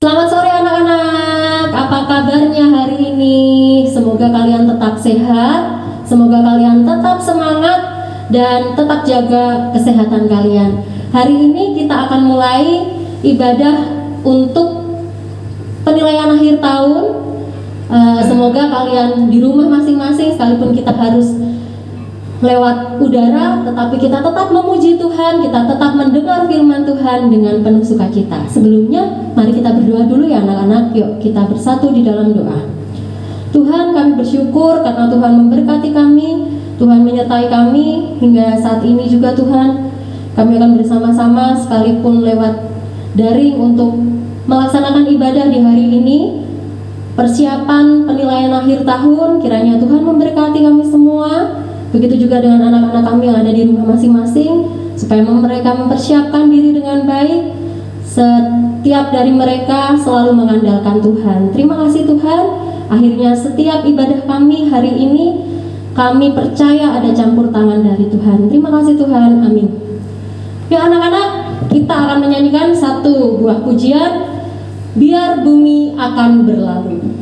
Selamat sore anak-anak, apa kabarnya hari ini? Semoga kalian tetap sehat, semoga kalian tetap semangat dan tetap jaga kesehatan kalian. Hari ini kita akan mulai ibadah untuk penilaian akhir tahun. Semoga kalian di rumah masing-masing, sekalipun kita harus lewat udara, tetapi kita tetap memuji Tuhan, kita tetap mendengar firman Tuhan dengan penuh sukacita. Sebelumnya, mari kita berdoa dulu ya anak-anak. Yuk kita bersatu di dalam doa. Tuhan, kami bersyukur karena Tuhan memberkati kami, Tuhan menyertai kami hingga saat ini juga Tuhan. Kami akan bersama-sama sekalipun lewat daring untuk melaksanakan ibadah di hari ini. Persiapan penilaian akhir tahun, kiranya Tuhan memberkati kami semua. Begitu juga dengan anak-anak kami yang ada di rumah masing-masing, supaya mereka mempersiapkan diri dengan baik. Setiap dari mereka selalu mengandalkan Tuhan. Terima kasih Tuhan. Akhirnya setiap ibadah kami hari ini, kami percaya ada campur tangan dari Tuhan. Terima kasih Tuhan. Amin. Ya anak-anak, kita akan menyanyikan satu buah pujian, Biar Bumi Akan Berlalu.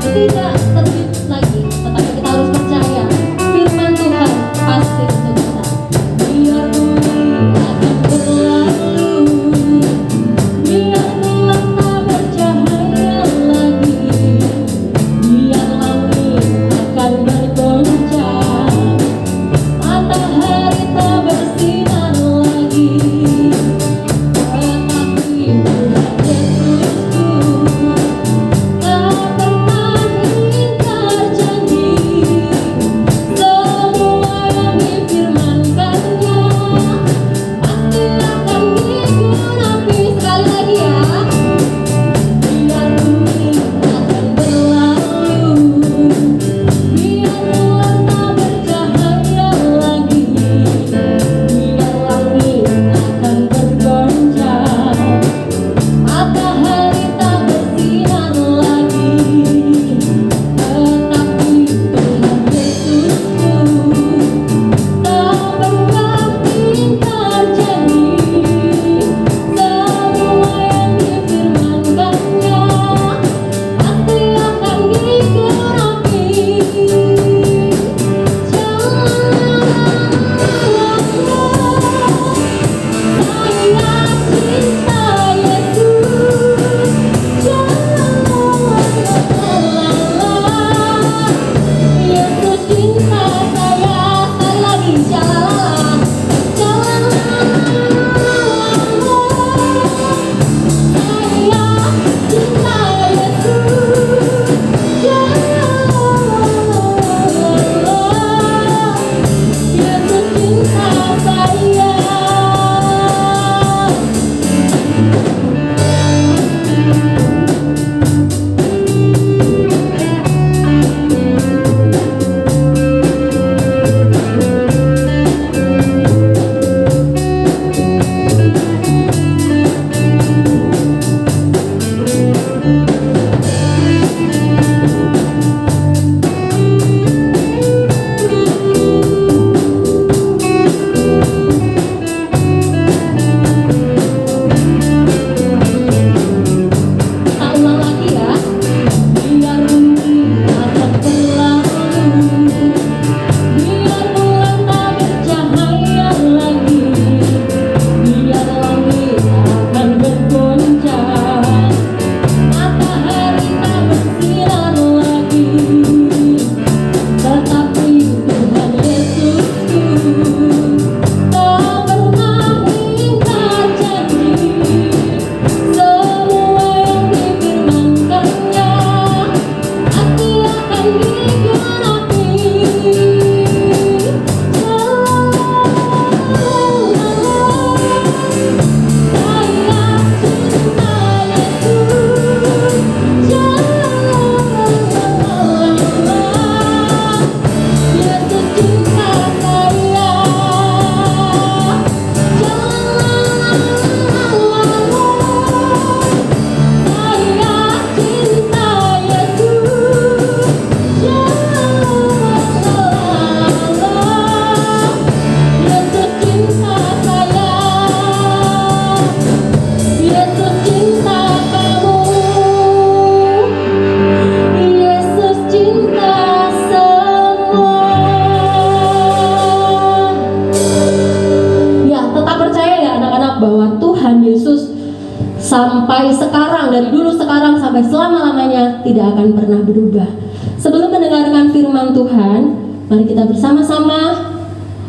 Tidak terbit lagi, tetapi kita harus percaya firman Tuhan pasti untuk kita. Biar bumi akan berlalu, biar bulan tak bercahaya lagi, biar langit akan bergoncang. bersumpah bahwa Tuhan Yesus sampai sekarang, dari dulu sekarang sampai selama-lamanya tidak akan pernah berubah. Sebelum mendengarkan firman Tuhan, mari kita bersama-sama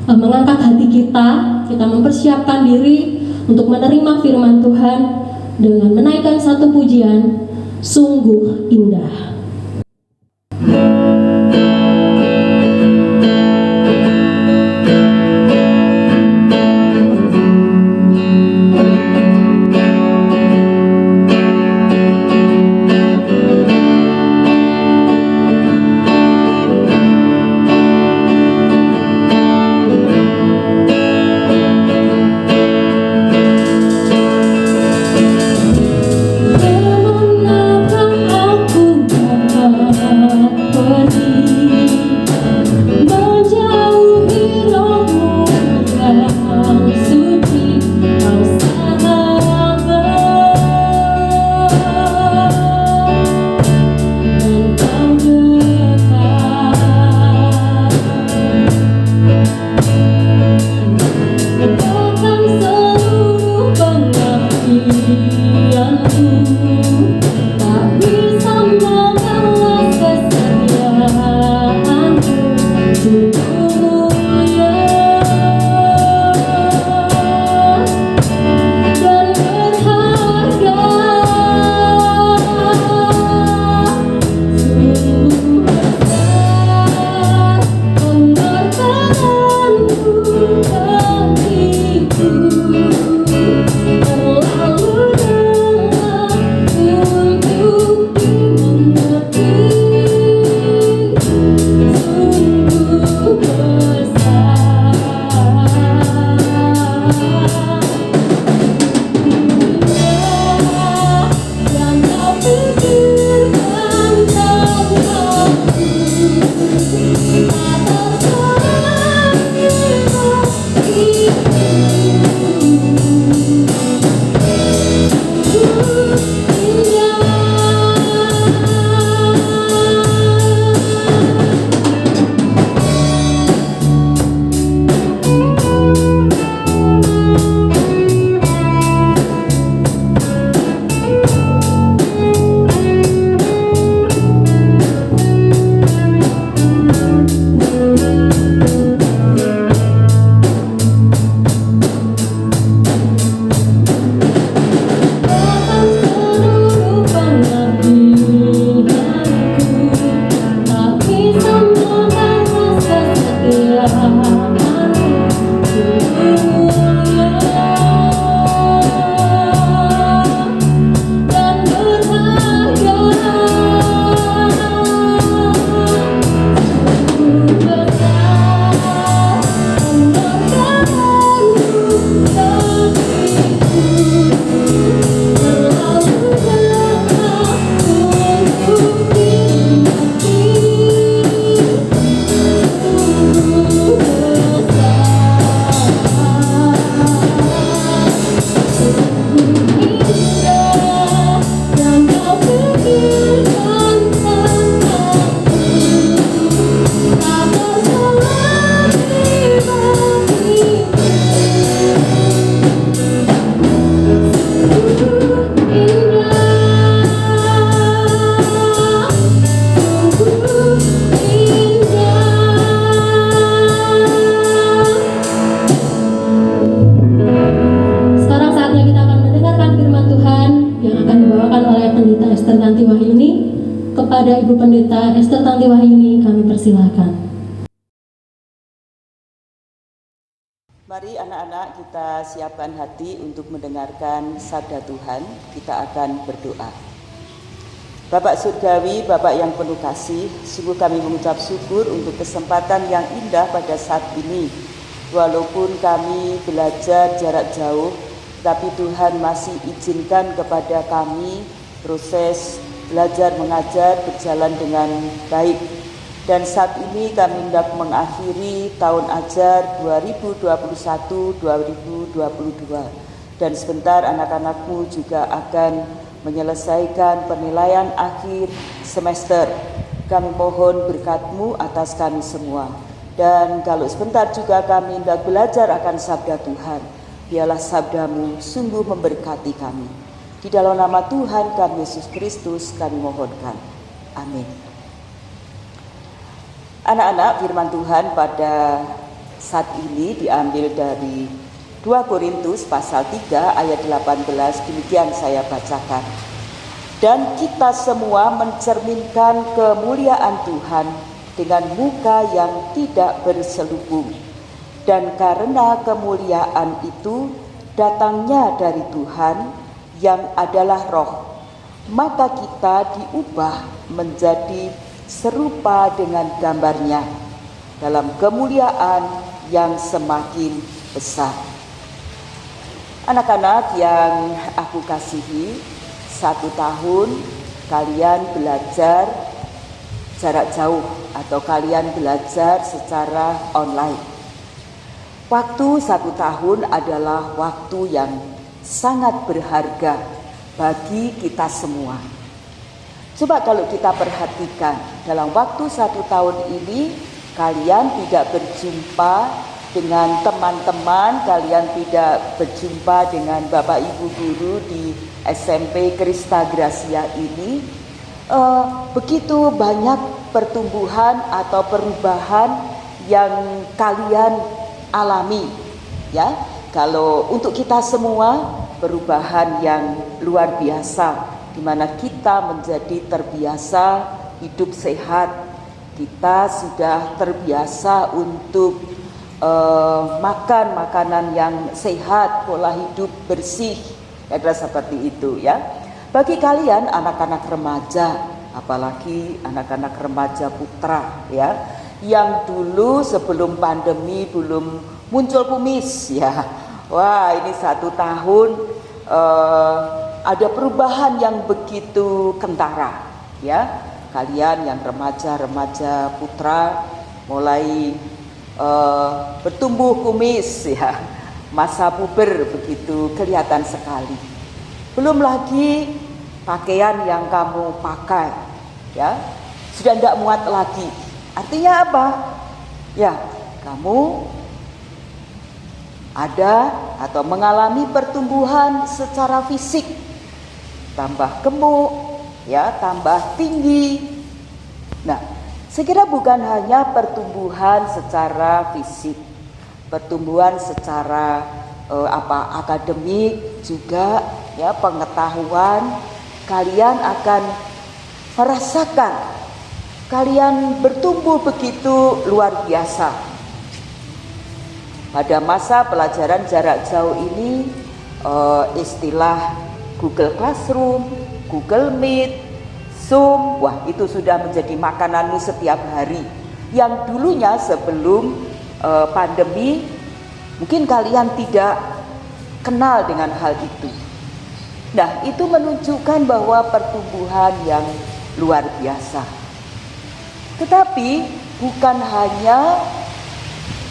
mengangkat hati kita mempersiapkan diri untuk menerima firman Tuhan dengan menaikkan satu pujian, sungguh indah. Kepada Ibu Pendeta Esther Tanti Wahyuni kami persilahkan. Mari anak-anak kita siapkan hati untuk mendengarkan sabda Tuhan. Kita akan berdoa. Bapak Surgawi, Bapak yang penuh kasih, sungguh kami mengucap syukur untuk kesempatan yang indah pada saat ini. Walaupun kami belajar jarak jauh, tapi Tuhan masih izinkan kepada kami proses belajar mengajar berjalan dengan baik. Dan saat ini kami hendak mengakhiri tahun ajar 2021-2022. Dan sebentar anak-anakmu juga akan menyelesaikan penilaian akhir semester. Kami mohon berkat-Mu atas kami semua. Dan kalau sebentar juga kami hendak belajar akan sabda Tuhan. biarlah sabdamu sungguh memberkati kami. Di dalam nama Tuhan kami Yesus Kristus kami mohonkan. Amin. Anak-anak, firman Tuhan pada saat ini diambil dari 2 Korintus pasal 3 ayat 18, demikian saya bacakan. Dan kita semua mencerminkan kemuliaan Tuhan dengan muka yang tidak berselubung. Dan karena kemuliaan itu datangnya dari Tuhan yang adalah Roh, maka kita diubah menjadi serupa dengan gambarnya dalam kemuliaan yang semakin besar. Anak-anak yang aku kasihi, 1 tahun kalian belajar jarak jauh atau kalian belajar secara online. Waktu 1 tahun adalah waktu yang sangat berharga bagi kita semua. Coba kalau kita perhatikan, dalam waktu 1 tahun ini kalian tidak berjumpa dengan teman-teman, kalian tidak berjumpa dengan Bapak Ibu guru di SMP Krista Gracia ini. Begitu banyak pertumbuhan atau perubahan yang kalian alami, ya. Kalau untuk kita semua perubahan yang luar biasa, di mana kita menjadi terbiasa hidup sehat, kita sudah terbiasa untuk makan makanan yang sehat, pola hidup bersih, ada seperti itu, ya. Bagi kalian anak-anak remaja, apalagi anak-anak remaja putra, ya, yang dulu sebelum pandemi belum muncul kumis, ya. Wah, ini 1 tahun ada perubahan yang begitu kentara, ya. Kalian yang remaja putra mulai bertumbuh kumis, ya. Masa puber begitu kelihatan sekali. Belum lagi pakaian yang kamu pakai, ya, sudah tidak muat lagi. Artinya apa? Ya, kamu ada atau mengalami pertumbuhan secara fisik, tambah gemuk, ya, tambah tinggi. Nah, saya kira bukan hanya pertumbuhan secara fisik, pertumbuhan secara akademik juga, ya, pengetahuan. Kalian akan merasakan kalian bertumbuh begitu luar biasa. Pada masa pelajaran jarak jauh ini, istilah Google Classroom, Google Meet, Zoom, wah, itu sudah menjadi makananmu setiap hari. Yang dulunya sebelum pandemi, mungkin kalian tidak kenal dengan hal itu. Nah, itu menunjukkan bahwa pertumbuhan yang luar biasa. Tetapi bukan hanya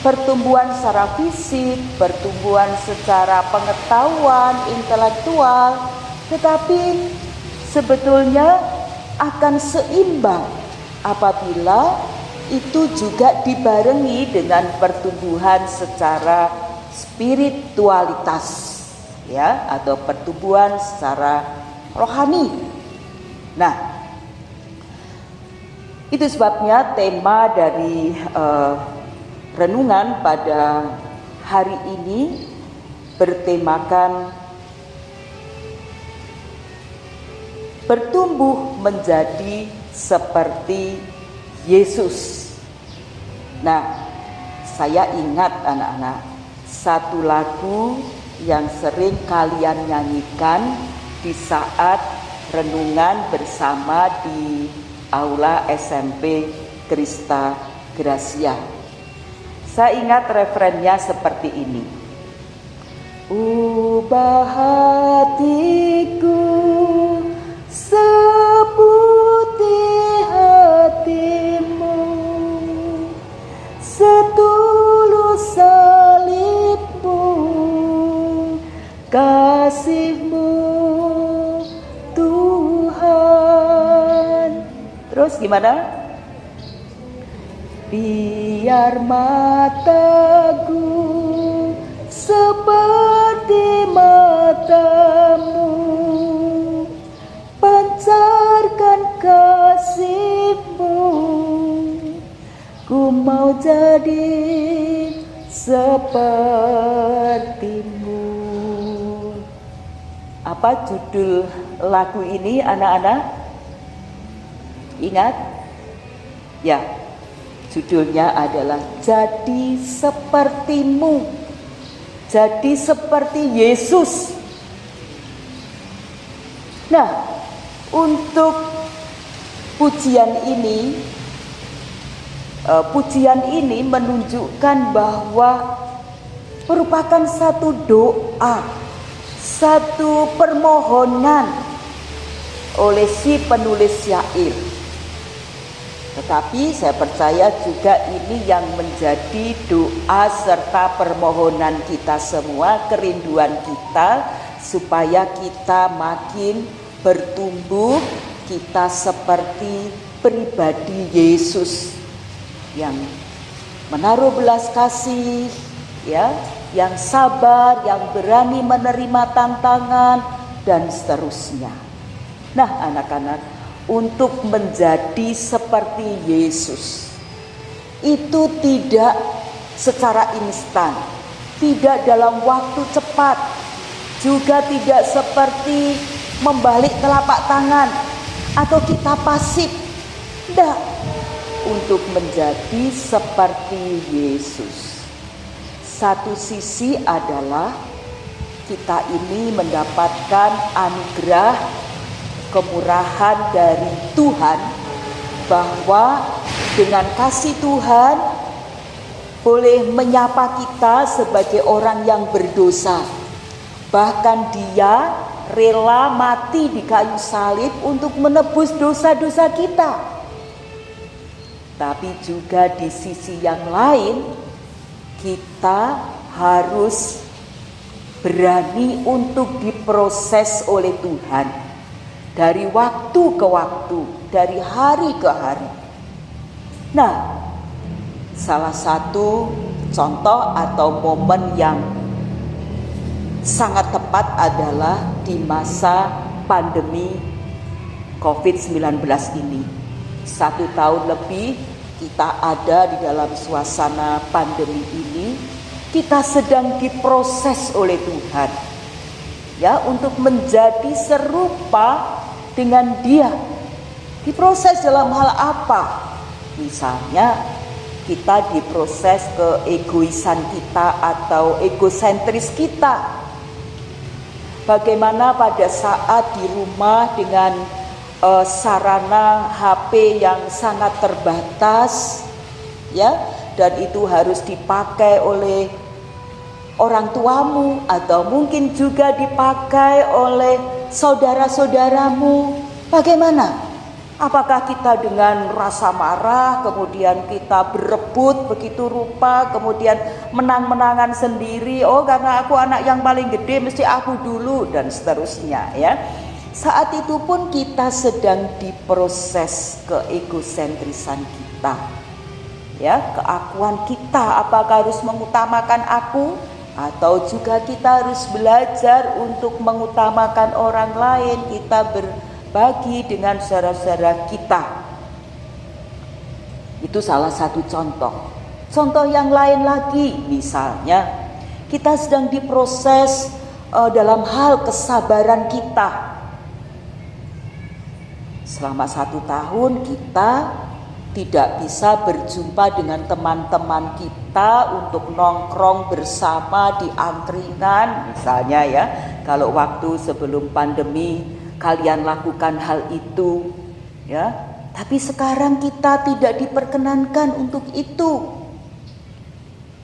pertumbuhan secara fisik, pertumbuhan secara pengetahuan, intelektual, tetapi sebetulnya akan seimbang apabila itu juga dibarengi dengan pertumbuhan secara spiritualitas, ya, atau pertumbuhan secara rohani. Nah, itu sebabnya tema dari renungan pada hari ini bertemakan bertumbuh menjadi seperti Yesus. Nah, saya ingat anak-anak, satu lagu yang sering kalian nyanyikan di saat renungan bersama di Aula SMP Krista Gracia. Saya ingat referennya seperti ini. Ubah hatiku seputih hatimu, setulus salibmu, kasihmu Tuhan. Terus gimana? Biar mataku seperti matamu, pancarkan kasih-Mu, ku mau jadi seperti-Mu. Apa judul lagu ini anak-anak? Ingat? Ya, judulnya adalah Jadi Seperti-Mu. Jadi seperti Yesus. Nah, untuk pujian ini menunjukkan bahwa merupakan satu doa, satu permohonan oleh si penulis syair. Tetapi saya percaya juga ini yang menjadi doa serta permohonan kita semua, kerinduan kita supaya kita makin bertumbuh, kita seperti pribadi Yesus yang menaruh belas kasih, ya, yang sabar, yang berani menerima tantangan dan seterusnya. Nah, anak-anak, untuk menjadi seperti Yesus itu tidak secara instan, tidak dalam waktu cepat, juga tidak seperti membalik telapak tangan atau kita pasif. Tidak. Untuk menjadi seperti Yesus, satu sisi adalah kita ini mendapatkan anugerah kemurahan dari Tuhan, bahwa dengan kasih Tuhan boleh menyapa kita sebagai orang yang berdosa. Bahkan Dia rela mati di kayu salib untuk menebus dosa-dosa kita. Tapi juga di sisi yang lain, kita harus berani untuk diproses oleh Tuhan. Dari waktu ke waktu, dari hari ke hari. Nah, salah satu contoh atau momen yang sangat tepat adalah di masa pandemi COVID-19 ini. 1 tahun lebih kita ada di dalam suasana pandemi ini, kita sedang diproses oleh Tuhan, ya, untuk menjadi serupa dengan Dia. Diproses dalam hal apa? Misalnya kita diproses keegoisan kita atau egosentris kita. Bagaimana pada saat di rumah dengan sarana HP yang sangat terbatas, ya, dan itu harus dipakai oleh orang tuamu atau mungkin juga dipakai oleh saudara-saudaramu. Bagaimana? Apakah kita dengan rasa marah, kemudian kita berebut begitu rupa, kemudian menang-menangan sendiri, oh karena aku anak yang paling gede mesti aku dulu, dan seterusnya, ya. Saat itu pun kita sedang diproses keegosentrisan kita, ya, keakuan kita. Apakah harus mengutamakan aku, atau juga kita harus belajar untuk mengutamakan orang lain, kita berbagi dengan saudara-saudara kita. Itu salah satu contoh. Contoh yang lain lagi, misalnya kita sedang diproses dalam hal kesabaran kita. Selama 1 tahun kita tidak bisa berjumpa dengan teman-teman kita untuk nongkrong bersama di angkringan, misalnya, ya. Kalau waktu sebelum pandemi kalian lakukan hal itu, ya. Tapi sekarang kita tidak diperkenankan untuk itu.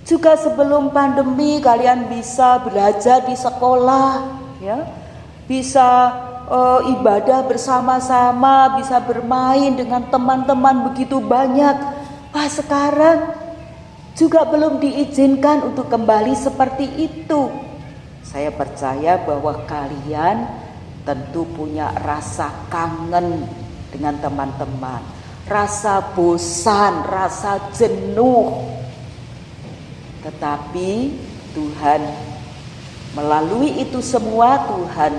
Juga sebelum pandemi kalian bisa belajar di sekolah, ya. Bisa ibadah bersama-sama, bisa bermain dengan teman-teman begitu banyak. Wah, sekarang juga belum diizinkan untuk kembali seperti itu. Saya percaya bahwa kalian tentu punya rasa kangen dengan teman-teman, rasa bosan, rasa jenuh. Tetapi Tuhan Melalui itu semua Tuhan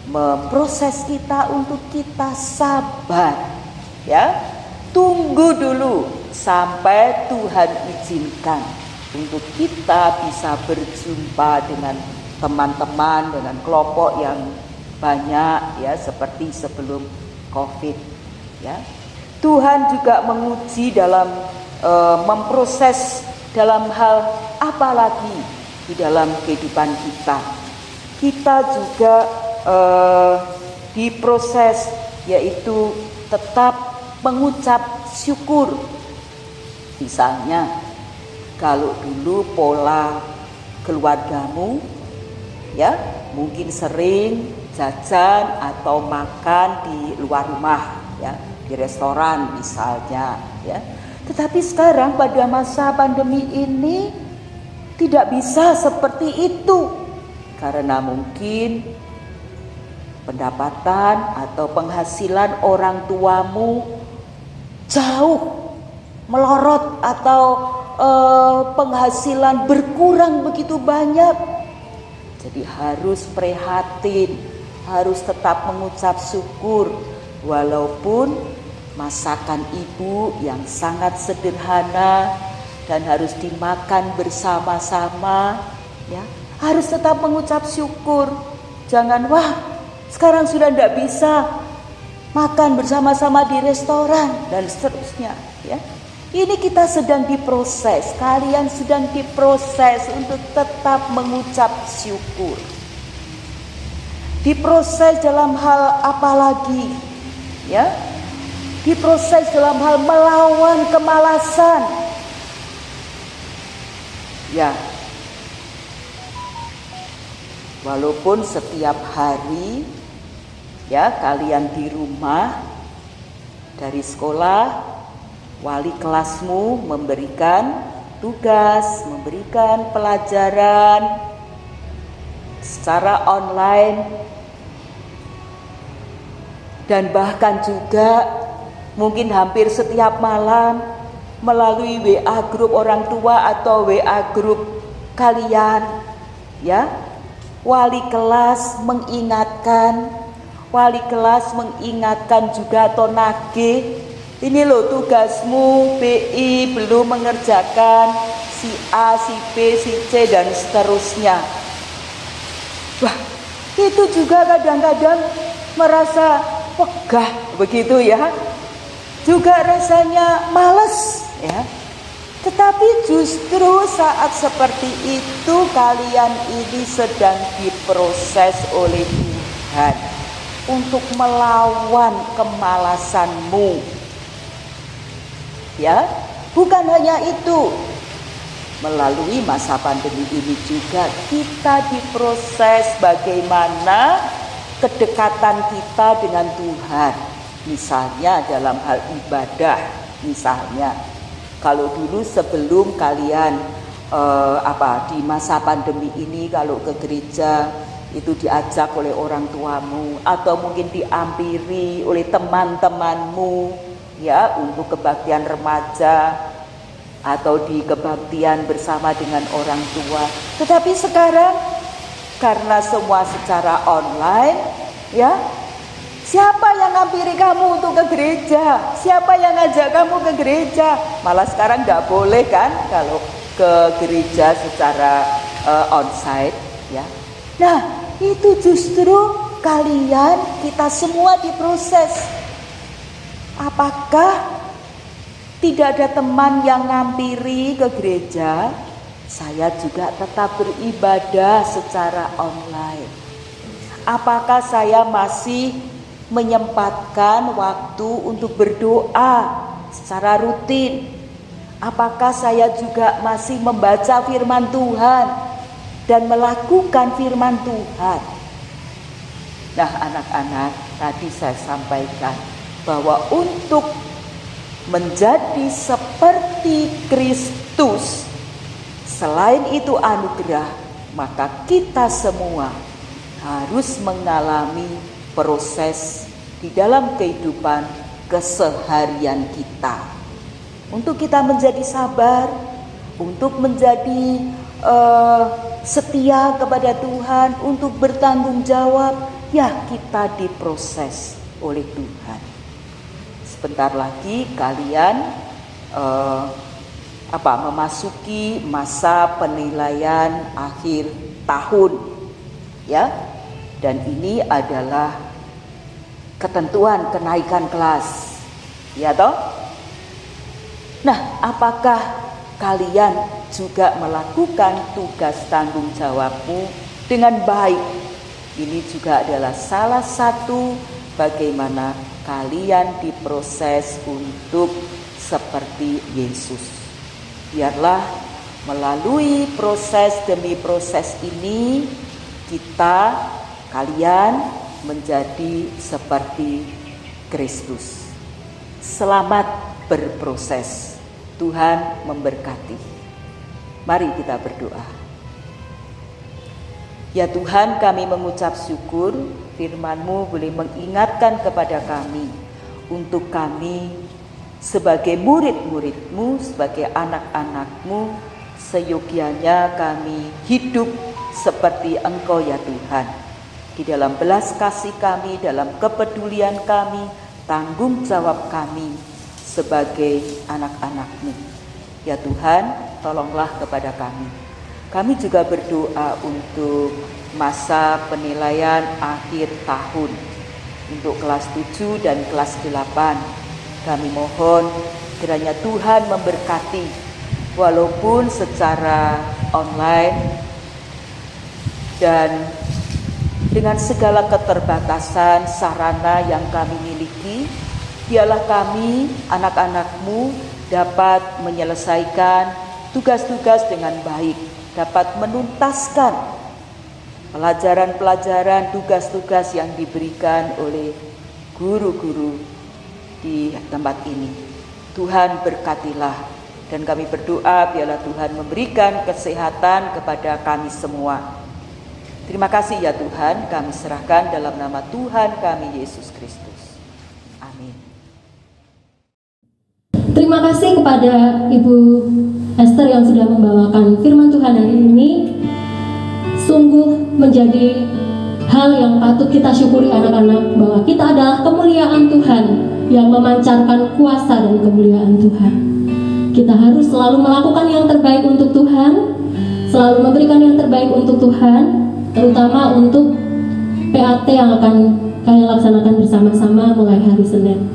memproses kita untuk kita sabar. Ya, tunggu dulu sampai Tuhan izinkan untuk kita bisa berjumpa dengan teman-teman, dengan kelompok yang banyak, ya, seperti sebelum COVID. Ya, Tuhan juga menguji dalam memproses dalam hal apa lagi di dalam kehidupan kita. Kita juga diproses, yaitu tetap mengucap syukur. Misalnya, kalau dulu pola keluargamu, ya, mungkin sering jajan atau makan di luar rumah, ya, di restoran misalnya, ya. Tetapi sekarang pada masa pandemi ini tidak bisa seperti itu, karena mungkin pendapatan atau penghasilan orang tuamu jauh melorot atau penghasilan berkurang begitu banyak. Jadi harus prihatin, harus tetap mengucap syukur walaupun masakan ibu yang sangat sederhana dan harus dimakan bersama-sama, ya, harus tetap mengucap syukur. Jangan, wah, sekarang sudah tidak bisa makan bersama-sama di restoran dan seterusnya, ya. Ini kita sedang diproses, kalian sedang diproses untuk tetap mengucap syukur. Diproses dalam hal apa lagi? Ya, diproses dalam hal melawan kemalasan. Ya, walaupun setiap hari, ya, kalian di rumah dari sekolah, wali kelasmu memberikan tugas, memberikan pelajaran secara online, dan bahkan juga mungkin hampir setiap malam melalui WA grup orang tua atau WA grup kalian, ya, wali kelas mengingatkan juga atau nagih, ini loh tugasmu, BI belum mengerjakan, si A, si B, si C, dan seterusnya. Wah, itu juga kadang-kadang merasa pegah begitu, ya, juga rasanya males, ya. Tetapi justru saat seperti itu kalian ini sedang diproses oleh Tuhan untuk melawan kemalasanmu, ya. Bukan hanya itu, melalui masa pandemi ini juga kita diproses bagaimana kedekatan kita dengan Tuhan. Misalnya dalam hal ibadah, misalnya kalau dulu sebelum kalian di masa pandemi ini kalau ke gereja itu diajak oleh orang tuamu atau mungkin diampiri oleh teman-temanmu, ya, untuk kebaktian remaja atau di kebaktian bersama dengan orang tua. Tetapi sekarang karena semua secara online, ya, siapa yang ngampiri kamu untuk ke gereja? Siapa yang ngajak kamu ke gereja? Malah sekarang tidak boleh kan kalau ke gereja secara onsite, ya. Nah, itu justru kalian, kita semua diproses. Apakah tidak ada teman yang ngampiri ke gereja? Saya juga tetap beribadah secara online. Apakah saya masih menyempatkan waktu untuk berdoa secara rutin? Apakah saya juga masih membaca firman Tuhan dan melakukan firman Tuhan? Nah, anak-anak, tadi saya sampaikan bahwa untuk menjadi seperti Kristus, selain itu anugerah, maka kita semua harus mengalami proses di dalam kehidupan keseharian kita. Untuk kita menjadi sabar, untuk menjadi setia kepada Tuhan, untuk bertanggung jawab, ya kita diproses oleh Tuhan. Sebentar lagi kalian memasuki masa penilaian akhir tahun, ya. Dan ini adalah ketentuan kenaikan kelas, ya toh? Nah, apakah kalian juga melakukan tugas tanggung jawabmu dengan baik? Ini juga adalah salah satu bagaimana kalian diproses untuk seperti Yesus. Biarlah melalui proses demi proses ini kalian menjadi seperti Kristus. Selamat berproses. Tuhan memberkati. Mari kita berdoa. Ya Tuhan, kami mengucap syukur firman-Mu boleh mengingatkan kepada kami untuk kami sebagai murid-murid-Mu, sebagai anak-anak-Mu, seyogianya kami hidup seperti Engkau ya Tuhan. Di dalam belas kasih kami, dalam kepedulian kami, tanggung jawab kami sebagai anak-anak-Mu. Ya Tuhan, tolonglah kepada kami. Kami juga berdoa untuk masa penilaian akhir tahun untuk kelas 7 dan kelas 8. Kami mohon kiranya Tuhan memberkati, walaupun secara online dan dengan segala keterbatasan sarana yang kami miliki, biarlah kami anak-anak-Mu dapat menyelesaikan tugas-tugas dengan baik, dapat menuntaskan pelajaran-pelajaran, tugas-tugas yang diberikan oleh guru-guru di tempat ini. Tuhan berkatilah, dan kami berdoa biarlah Tuhan memberikan kesehatan kepada kami semua. Terima kasih ya Tuhan, kami serahkan dalam nama Tuhan kami Yesus Kristus. Amin. Terima kasih kepada Ibu Esther yang sudah membawakan firman Tuhan hari ini. Sungguh menjadi hal yang patut kita syukuri anak-anak, bahwa kita adalah kemuliaan Tuhan yang memancarkan kuasa dan kemuliaan Tuhan. Kita harus selalu melakukan yang terbaik untuk Tuhan, selalu memberikan yang terbaik untuk Tuhan, terutama untuk PAT yang akan kalian laksanakan bersama-sama mulai hari Senin.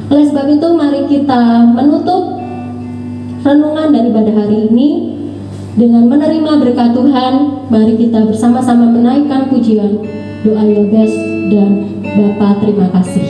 Oleh sebab itu, mari kita menutup renungan dan ibadah hari ini dengan menerima berkat Tuhan. Mari kita bersama-sama menaikkan pujian, doa Yobes dan Bapa terima kasih.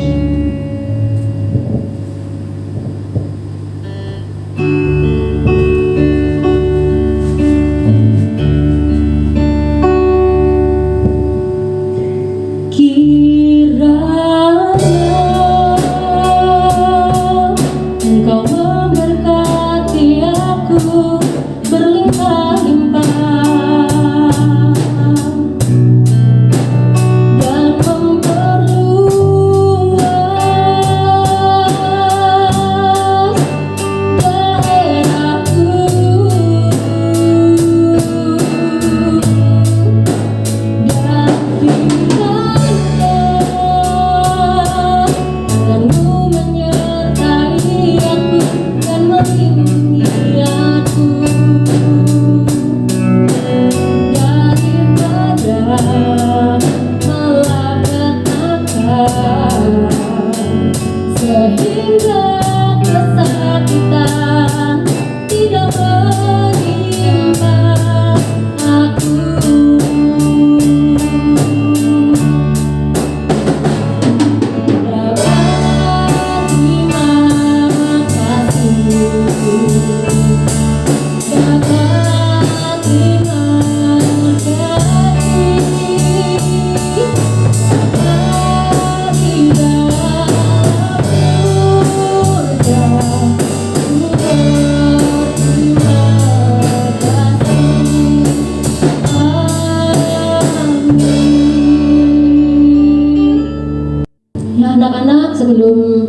Sebelum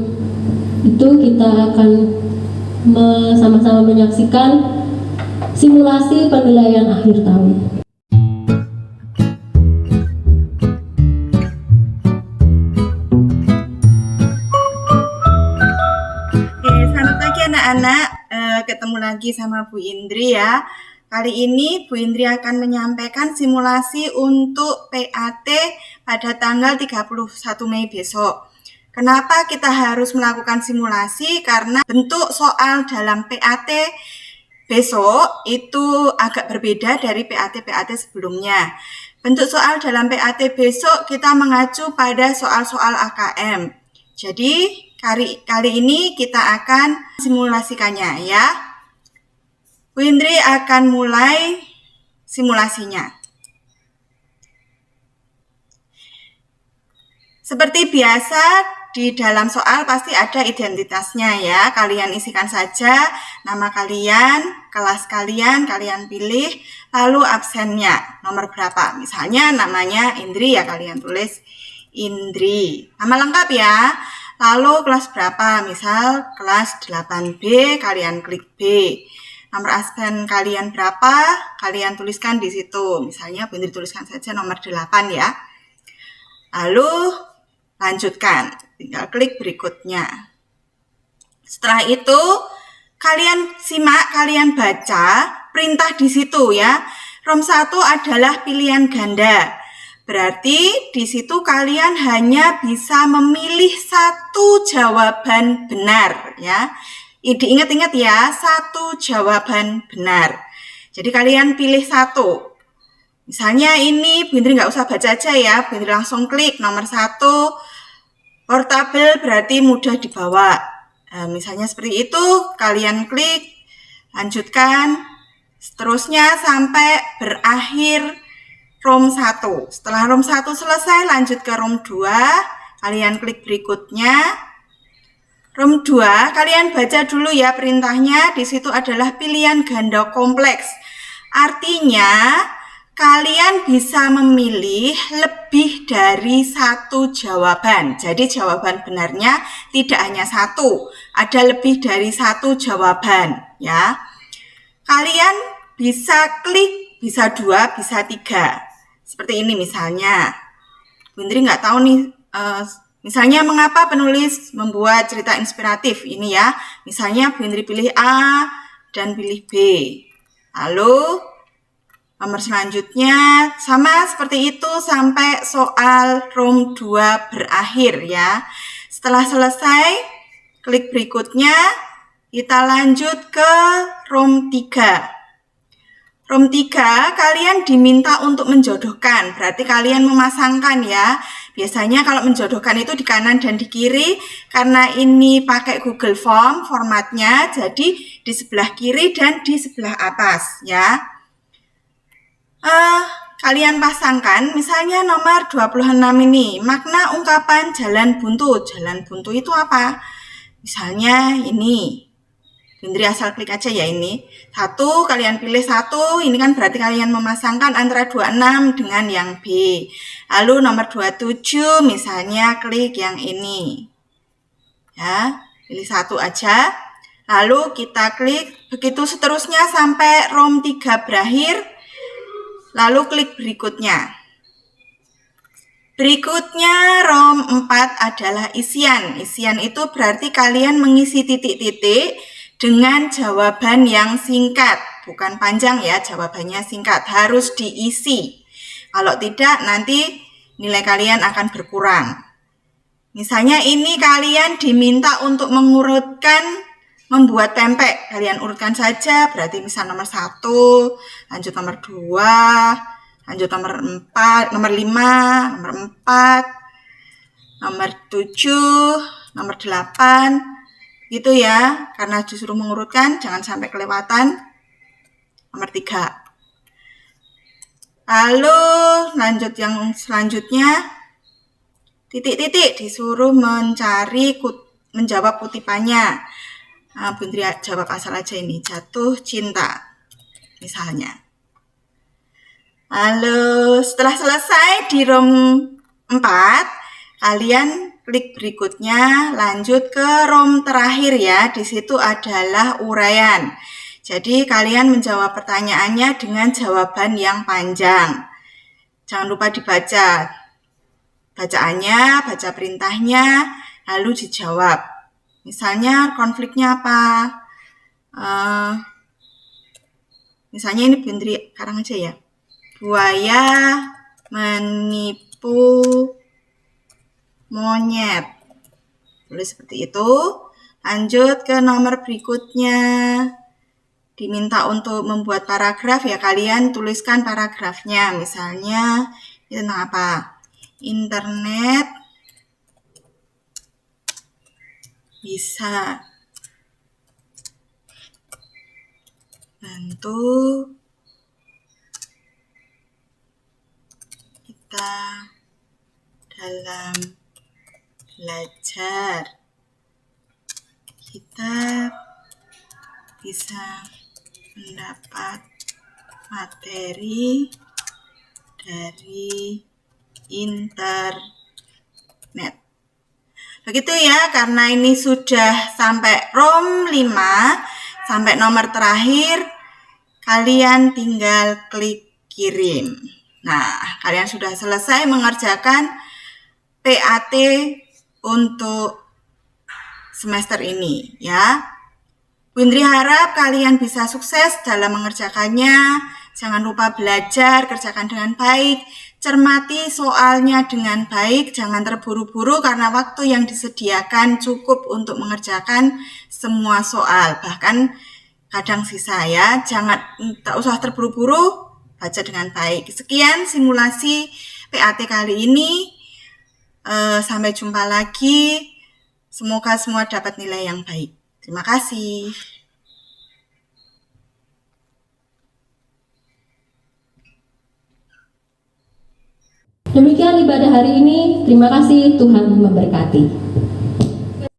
itu kita akan sama-sama menyaksikan simulasi penilaian akhir tahun. Oke, selamat pagi anak-anak. Ketemu lagi sama Bu Indri ya. Kali ini Bu Indri akan menyampaikan simulasi untuk PAT pada tanggal 31 Mei besok. Kenapa kita harus melakukan simulasi? Karena bentuk soal dalam PAT besok itu agak berbeda dari PAT-PAT sebelumnya. Bentuk soal dalam PAT besok kita mengacu pada soal-soal AKM. Jadi kali ini kita akan simulasikannya ya. Bu Indri akan mulai simulasinya. Seperti biasa, di dalam soal pasti ada identitasnya ya. Kalian isikan saja nama kalian, kelas kalian pilih, lalu absennya, nomor berapa. Misalnya namanya Indri ya, kalian tulis Indri. Nama lengkap ya. Lalu kelas berapa? Misal kelas 8B, kalian klik B. Nomor absen kalian berapa? Kalian tuliskan di situ. Misalnya Bu Indri tuliskan saja nomor 8 ya. Lalu lanjutkan, tinggal klik berikutnya. Setelah itu kalian simak, kalian baca perintah di situ ya. Rom 1 adalah pilihan ganda. Berarti di situ kalian hanya bisa memilih satu jawaban benar ya. Diingat-ingat ya, satu jawaban benar. Jadi kalian pilih satu. Misalnya ini Bu Indri nggak usah baca aja ya, Bu Indri langsung klik nomor 1, portable berarti mudah dibawa. Misalnya seperti itu, kalian klik, lanjutkan, seterusnya sampai berakhir ROM 1. Setelah ROM 1 selesai, lanjut ke ROM 2, kalian klik berikutnya. ROM 2, kalian baca dulu ya perintahnya, di situ adalah pilihan ganda kompleks. Artinya, kalian bisa memilih lebih dari satu jawaban. Jadi jawaban benarnya tidak hanya satu, ada lebih dari satu jawaban ya. Kalian bisa klik, bisa 2, bisa 3. Seperti ini misalnya. Bu Indri nggak tahu nih, misalnya mengapa penulis membuat cerita inspiratif ini ya. Misalnya Bu Indri pilih A dan pilih B. Lalu nomor selanjutnya sama seperti itu sampai soal ROM 2 berakhir ya. Setelah selesai, klik berikutnya, kita lanjut ke ROM 3. ROM 3 kalian diminta untuk menjodohkan, berarti kalian memasangkan ya. Biasanya kalau menjodohkan itu di kanan dan di kiri, karena ini pakai Google Form formatnya, jadi di sebelah kiri dan di sebelah atas ya. Kalian pasangkan, misalnya nomor 26 ini, makna ungkapan jalan buntu. Jalan buntu itu apa? Misalnya ini, Indri asal klik aja ya ini. 1, kalian pilih 1, ini kan berarti kalian memasangkan antara 26 dengan yang B. Lalu nomor 27, misalnya klik yang ini. Ya, pilih 1 aja. Lalu kita klik, begitu seterusnya sampai ROM 3 berakhir. Lalu klik berikutnya. Berikutnya ROM 4 adalah isian. Isian itu berarti kalian mengisi titik-titik dengan jawaban yang singkat. Bukan panjang ya, jawabannya singkat. Harus diisi. Kalau tidak, nanti nilai kalian akan berkurang. Misalnya ini kalian diminta untuk mengurutkan, membuat pempek. Kalian urutkan saja, berarti misal nomor 1, lanjut nomor 2, lanjut nomor 4, nomor 5, nomor 4, nomor 7, nomor 8, gitu ya. Karena disuruh mengurutkan, jangan sampai kelewatan. Nomor 3. Lalu lanjut yang selanjutnya, titik-titik disuruh mencari, menjawab kutipannya. Nah, Bu Indri jawab asal aja ini, jatuh cinta misalnya. Lalu setelah selesai di ROM 4, kalian klik berikutnya, lanjut ke ROM terakhir ya. Di situ adalah uraian. Jadi kalian menjawab pertanyaannya dengan jawaban yang panjang. Jangan lupa dibaca bacaannya, baca perintahnya, lalu dijawab. Misalnya konfliknya apa? Misalnya ini Bundri Karang aja ya. Buaya menipu monyet. Tulis seperti itu. Lanjut ke nomor berikutnya. Diminta untuk membuat paragraf ya, kalian tuliskan paragrafnya. Misalnya ini tentang apa? Internet bisa bantu kita dalam belajar. Kita bisa mendapat materi dari internet. Begitu ya, karena ini sudah sampai ROM 5, sampai nomor terakhir, kalian tinggal klik kirim. Nah, kalian sudah selesai mengerjakan PAT untuk semester ini ya. Windri harap kalian bisa sukses dalam mengerjakannya. Jangan lupa belajar, kerjakan dengan baik, cermati soalnya dengan baik, jangan terburu-buru karena waktu yang disediakan cukup untuk mengerjakan semua soal. Bahkan kadang sisa ya, tak usah terburu-buru, baca dengan baik. Sekian simulasi PAT kali ini. Sampai jumpa lagi. Semoga semua dapat nilai yang baik. Terima kasih. Demikian ibadah hari ini. Terima kasih, Tuhan memberkati.